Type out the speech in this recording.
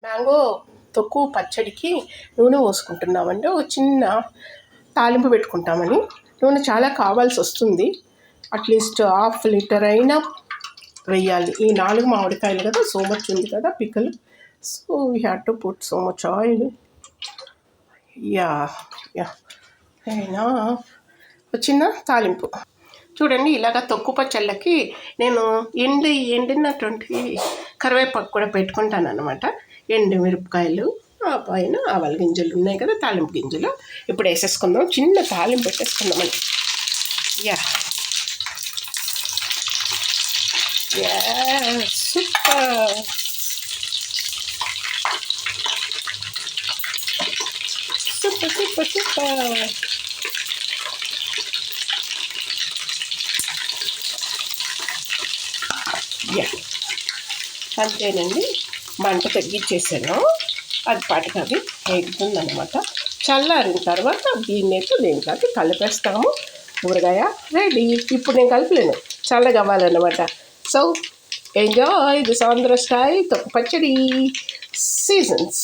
Mango తొక్కు పచ్చడికి నూనె పోసుకుంటున్నామండి. ఒక చిన్న తాలింపు పెట్టుకుంటామని. నూనె చాలా కావాల్సి వస్తుంది. అట్లీస్ట్ 1/2 లీటర్ అయినా వేయాలి. ఈ 4 మామిడికాయలు కదా, సో మచ్ ఉంది కదా pickle. So we have to put so much oil. Yeah అయినా ఒక చిన్న తాలింపు చూడండి. ఇలాగ తొక్కు పచ్చళ్ళకి నేను ఎండినటువంటి కరివేపాకు కూడా పెట్టుకుంటాను అనమాట. ఎండు మిరపకాయలు, ఆ పైన ఆవాల గింజలు ఉన్నాయి కదా, తాలింపు గింజలు ఇప్పుడు వేసేసుకుందాం. చిన్న తాలింపు పెట్టేసుకుందామండి. Yeah super. Super super super. Yeah అంతేనండి. మంట తగ్గించేసాను. అది పాటికి అది వేగుతుందనమాట. చల్లారిన తర్వాత దీంట్లోకి కలిపేస్తాము. ఊరగాయ రెడీ. ఇప్పుడు నేను కలపలేను, చల్లగా అవ్వాలన్నమాట. So enjoy this Andhra style తొక్కు పచ్చడి సీజన్స్.